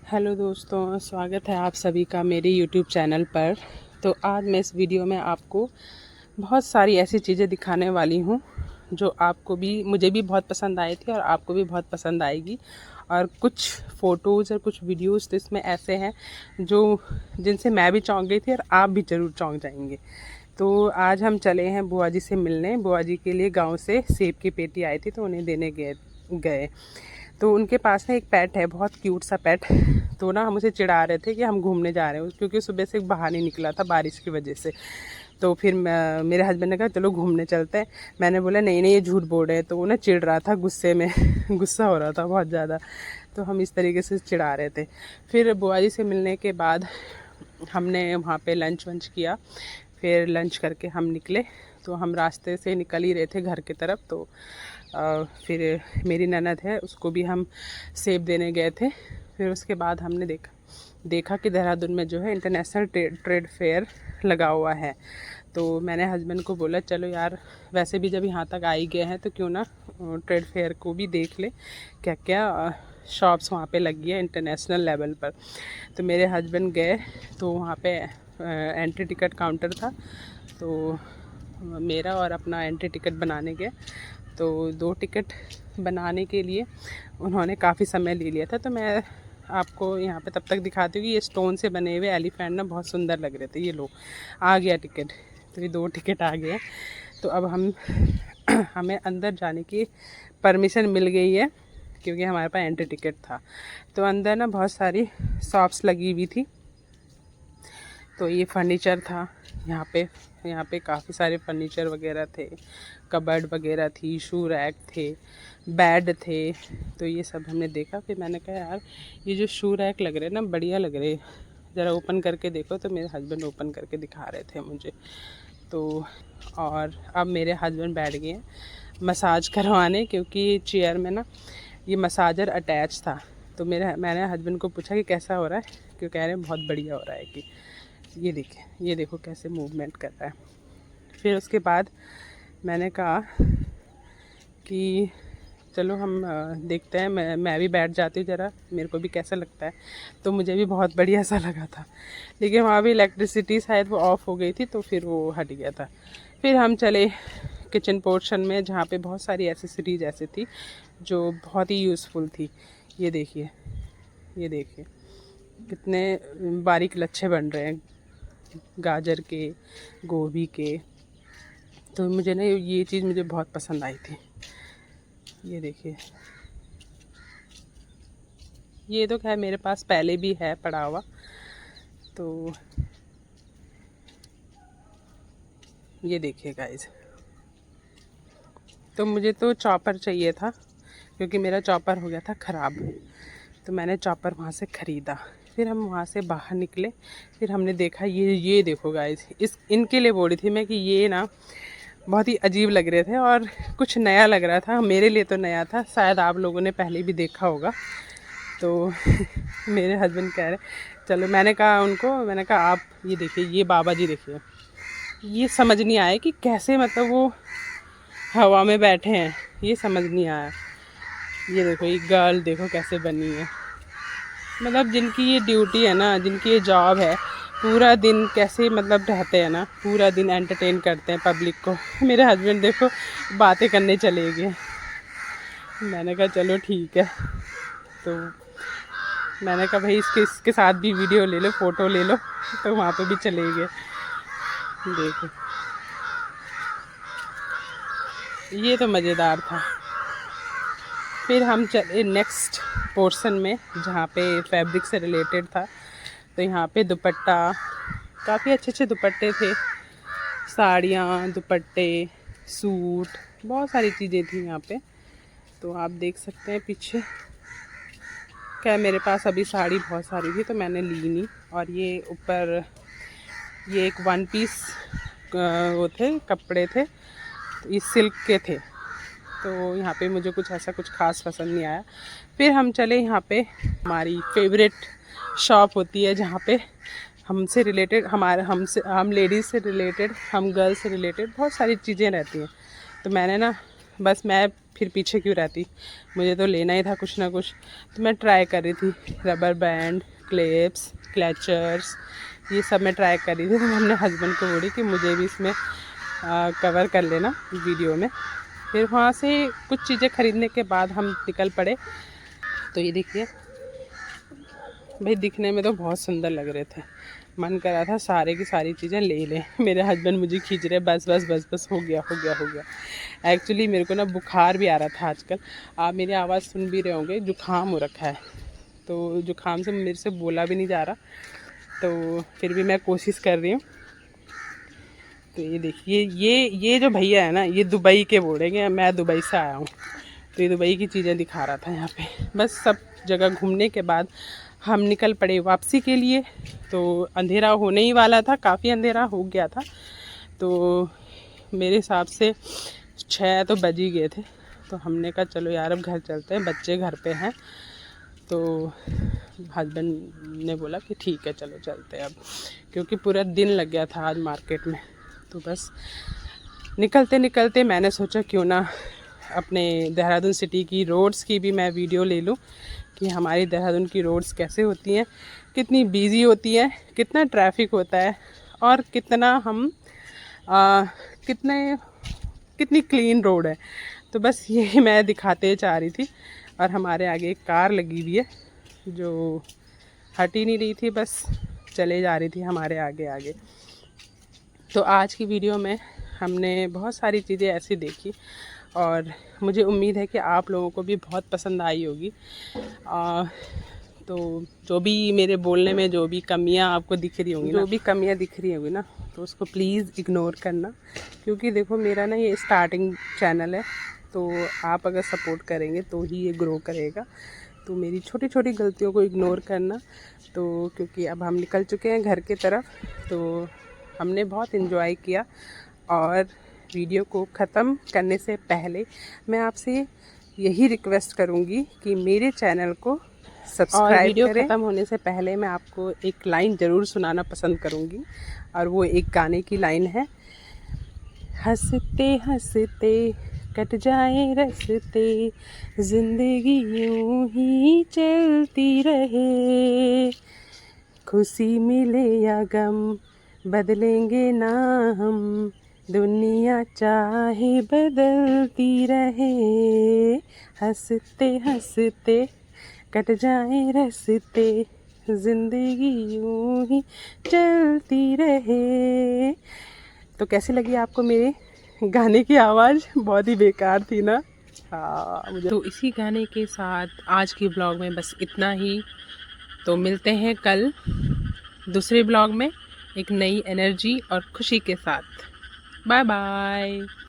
Hello दोस्तों, स्वागत है आप सभी का मेरे यूट्यूब चैनल पर। तो आज मैं इस वीडियो में आपको बहुत सारी ऐसी चीज़ें दिखाने वाली हूँ जो आपको भी मुझे भी बहुत पसंद आई थी और आपको भी बहुत पसंद आएगी। और कुछ फ़ोटोज़ और कुछ वीडियोज़ तो इसमें ऐसे हैं जो जिनसे मैं भी चौंक गई थी और आप भी ज़रूर चौंक जाएंगे। तो आज हम चले हैं बुआ जी से मिलने। बुआ जी के लिए गांव से सेब की पेटी आई थी तो उन्हें देने गए। तो उनके पास ना एक पेट है, बहुत क्यूट सा पेट। तो ना हम उसे चिढ़ा रहे थे कि हम घूमने जा रहे हैं, क्योंकि सुबह से बाहर नहीं निकला था बारिश की वजह से। तो फिर मेरे हस्बैंड ने कहा चलो घूमने चलते हैं। मैंने बोला नहीं नहीं, ये झूठ बोल रहे हैं। तो वो ना चिढ़ रहा था गुस्से में गुस्सा हो रहा था बहुत ज़्यादा। तो हम इस तरीके से चिढ़ा रहे थे। फिर बुआ जी से मिलने के बाद हमने वहाँ पे लंच वंच किया। फिर लंच करके हम निकले। तो हम रास्ते से निकल ही रहे थे घर की तरफ। तो फिर मेरी ननद है, उसको भी हम सेब देने गए थे। फिर उसके बाद हमने देखा कि देहरादून में जो है इंटरनेशनल ट्रेड फेयर लगा हुआ है। तो मैंने हस्बैंड को बोला चलो यार, वैसे भी जब यहाँ तक आ ही गए हैं तो क्यों ना ट्रेड फेयर को भी देख ले, क्या क्या शॉप्स वहाँ पे लगी है इंटरनेशनल लेवल पर। तो मेरे हस्बैंड गए तो वहाँ पे एंट्री टिकट काउंटर था। तो मेरा और अपना एंट्री टिकट बनाने गए। तो 2 टिकट बनाने के लिए उन्होंने काफ़ी समय ले लिया था। तो मैं आपको यहाँ पे तब तक दिखाती हूँ कि ये स्टोन से बने हुए एलिफेंट ना बहुत सुंदर लग रहे थे। ये लो, आ गया टिकट। तो ये 2 टिकट आ गए। तो अब हमें अंदर जाने की परमिशन मिल गई है, क्योंकि हमारे पास एंट्री टिकट था। तो अंदर ना बहुत सारी शॉप्स लगी हुई थी। तो ये फर्नीचर था यहाँ पे काफ़ी सारे फर्नीचर वगैरह थे, कबर्ड वगैरह थी, शू रैक थे, बेड थे। तो ये सब हमने देखा। फिर मैंने कहा यार, ये जो शू रैक लग रहे हैं ना, बढ़िया लग रहे, ज़रा ओपन करके देखो। तो मेरे हस्बैंड ओपन करके दिखा रहे थे मुझे। तो और अब मेरे हस्बैंड बैठ गए हैं मसाज करवाने, क्योंकि चेयर में ना ये मसाजर अटैच था। तो मैंने हस्बैंड को पूछा कि कैसा हो रहा है, क्यों कह रहे हैं बहुत बढ़िया हो रहा है। कि ये देखो कैसे मूवमेंट कर रहा है। फिर उसके बाद मैंने कहा कि चलो हम देखते हैं, मैं भी बैठ जाती हूँ ज़रा, मेरे को भी कैसा लगता है। तो मुझे भी बहुत बढ़िया सा लगा था, लेकिन वहाँ भी इलेक्ट्रिसिटी शायद वो ऑफ़ हो गई थी तो फिर वो हट गया था। फिर हम चले किचन पोर्शन में, जहाँ पे बहुत सारी एसेसरीज ऐसी थी जो बहुत ही यूज़फुल थी। ये देखिए कितने बारीक लच्छे बन रहे हैं गाजर के, गोभी के। तो मुझे ना ये चीज़ मुझे बहुत पसंद आई थी। ये देखिए, ये तो खैर मेरे पास पहले भी है पड़ा हुआ। तो ये देखिए गाइस, तो मुझे तो चॉपर चाहिए था, क्योंकि मेरा चॉपर हो गया था ख़राब। तो मैंने चॉपर वहाँ से ख़रीदा। फिर हम वहाँ से बाहर निकले। फिर हमने देखा ये देखो गाइस, इनके लिए बोल रही थी मैं कि ये ना बहुत ही अजीब लग रहे थे और कुछ नया लग रहा था। मेरे लिए तो नया था, शायद आप लोगों ने पहले भी देखा होगा। तो मेरे हस्बैंड कह रहे चलो, मैंने कहा आप ये देखिए, ये बाबा जी देखिए। ये समझ नहीं आया कि कैसे, मतलब वो हवा में बैठे हैं, ये समझ नहीं आया। ये देखो, ये गर्ल देखो कैसे बनी है। मतलब जिनकी ये ड्यूटी है ना, जिनकी ये जॉब है, पूरा दिन कैसे मतलब रहते हैं ना, पूरा दिन एंटरटेन करते हैं पब्लिक को। मेरे हस्बैंड देखो बातें करने चले गए। मैंने कहा चलो ठीक है। तो मैंने कहा भाई इसके साथ भी वीडियो ले लो, फ़ोटो ले लो। तो वहाँ पे भी चले गए। देखो, ये तो मज़ेदार था। फिर हम चले नेक्स्ट पोर्शन में, जहाँ पे फैब्रिक से रिलेटेड था। तो यहाँ पे दुपट्टा, काफ़ी अच्छे अच्छे दुपट्टे थे, साड़ियाँ, दुपट्टे, सूट, बहुत सारी चीज़ें थी यहाँ पे। तो आप देख सकते हैं पीछे। क्या मेरे पास अभी साड़ी बहुत सारी थी तो मैंने ली नहीं। और ये ऊपर ये एक 1 पीस वो थे, कपड़े थे, तो ये सिल्क के थे। तो यहाँ पे मुझे कुछ ऐसा कुछ ख़ास पसंद नहीं आया। फिर हम चले यहाँ पे, हमारी फेवरेट शॉप होती है जहाँ पे हमसे रिलेटेड, हम लेडीज़ से रिलेटेड, हम गर्ल्स से रिलेटेड बहुत सारी चीज़ें रहती हैं। तो मैंने ना, बस मैं फिर पीछे क्यों रहती, मुझे तो लेना ही था कुछ ना कुछ। तो मैं ट्राई कर रही थी, रबर बैंड, क्लिप्स, क्लचर्स, ये सब मैं ट्राई कर रही थी। तो मैं अपने हस्बैंड को बोली कि मुझे भी इसमें कवर कर लेना वीडियो में। फिर वहाँ से कुछ चीज़ें ख़रीदने के बाद हम निकल पड़े। तो ये देखिए भाई, दिखने में तो बहुत सुंदर लग रहे थे, मन कर रहा था सारे की सारी चीज़ें ले लें। मेरे हस्बैंड मुझे खींच रहे, बस बस बस बस, हो गया हो गया हो गया। एक्चुअली मेरे को ना बुखार भी आ रहा था आजकल, आप मेरी आवाज़ सुन भी रहे होंगे, जुकाम हो रखा है। तो जुकाम से मेरे से बोला भी नहीं जा रहा, तो फिर भी मैं कोशिश कर रही हूँ। तो ये देखिए, ये जो भैया है ना, ये दुबई के बोलेंगे, मैं दुबई से आया हूँ। तो ये दुबई की चीज़ें दिखा रहा था यहाँ पे। बस सब जगह घूमने के बाद हम निकल पड़े वापसी के लिए। तो अंधेरा होने ही वाला था, काफ़ी अंधेरा हो गया था। तो मेरे हिसाब से 6 तो बज ही गए थे। तो हमने कहा चलो यार अब घर चलते हैं, बच्चे घर पे हैं। तो हस्बैंड ने बोला कि ठीक है चलो चलते हैं अब, क्योंकि पूरा दिन लग गया था आज मार्केट में। तो बस निकलते निकलते मैंने सोचा क्यों ना अपने देहरादून सिटी की रोड्स की भी मैं वीडियो ले लूँ कि हमारी देहरादून की रोड्स कैसे होती हैं, कितनी बिजी होती है, कितना ट्रैफिक होता है, और कितना हम कितनी क्लीन रोड है। तो बस यही मैं दिखाते जा रही थी। और हमारे आगे एक कार लगी हुई है जो हट ही नहीं रही थी, बस चले जा रही थी हमारे आगे आगे। तो आज की वीडियो में हमने बहुत सारी चीज़ें ऐसी देखी और मुझे उम्मीद है कि आप लोगों को भी बहुत पसंद आई होगी। तो जो भी मेरे बोलने में जो भी कमियां आपको दिख रही होंगी, जो भी कमियां दिख रही होंगी ना, तो उसको प्लीज़ इग्नोर करना। क्योंकि देखो मेरा ना ये स्टार्टिंग चैनल है, तो आप अगर सपोर्ट करेंगे तो ही ये ग्रो करेगा। तो मेरी छोटी छोटी गलतियों को इग्नोर करना। तो क्योंकि अब हम निकल चुके हैं घर की तरफ, तो हमने बहुत इन्जॉय किया। और वीडियो को ख़त्म करने से पहले मैं आपसे यही रिक्वेस्ट करूँगी कि मेरे चैनल को सब्सक्राइब करें। वीडियो ख़त्म होने से पहले मैं आपको एक लाइन ज़रूर सुनाना पसंद करूँगी, और वो एक गाने की लाइन है, हंसते हंसते कट जाए रस्ते, ज़िंदगी यूं ही चलती रहे, खुशी मिले या गम बदलेंगे ना हम, दुनिया चाहे बदलती रहे, हंसते हंसते कट जाए रास्ते, ज़िंदगी यूं ही चलती रहे। तो कैसी लगी आपको मेरे गाने की आवाज़? बहुत ही बेकार थी ना? हाँ मुझे। तो इसी गाने के साथ आज की ब्लॉग में बस इतना ही। तो मिलते हैं कल दूसरे ब्लॉग में एक नई एनर्जी और खुशी के साथ। Bye bye.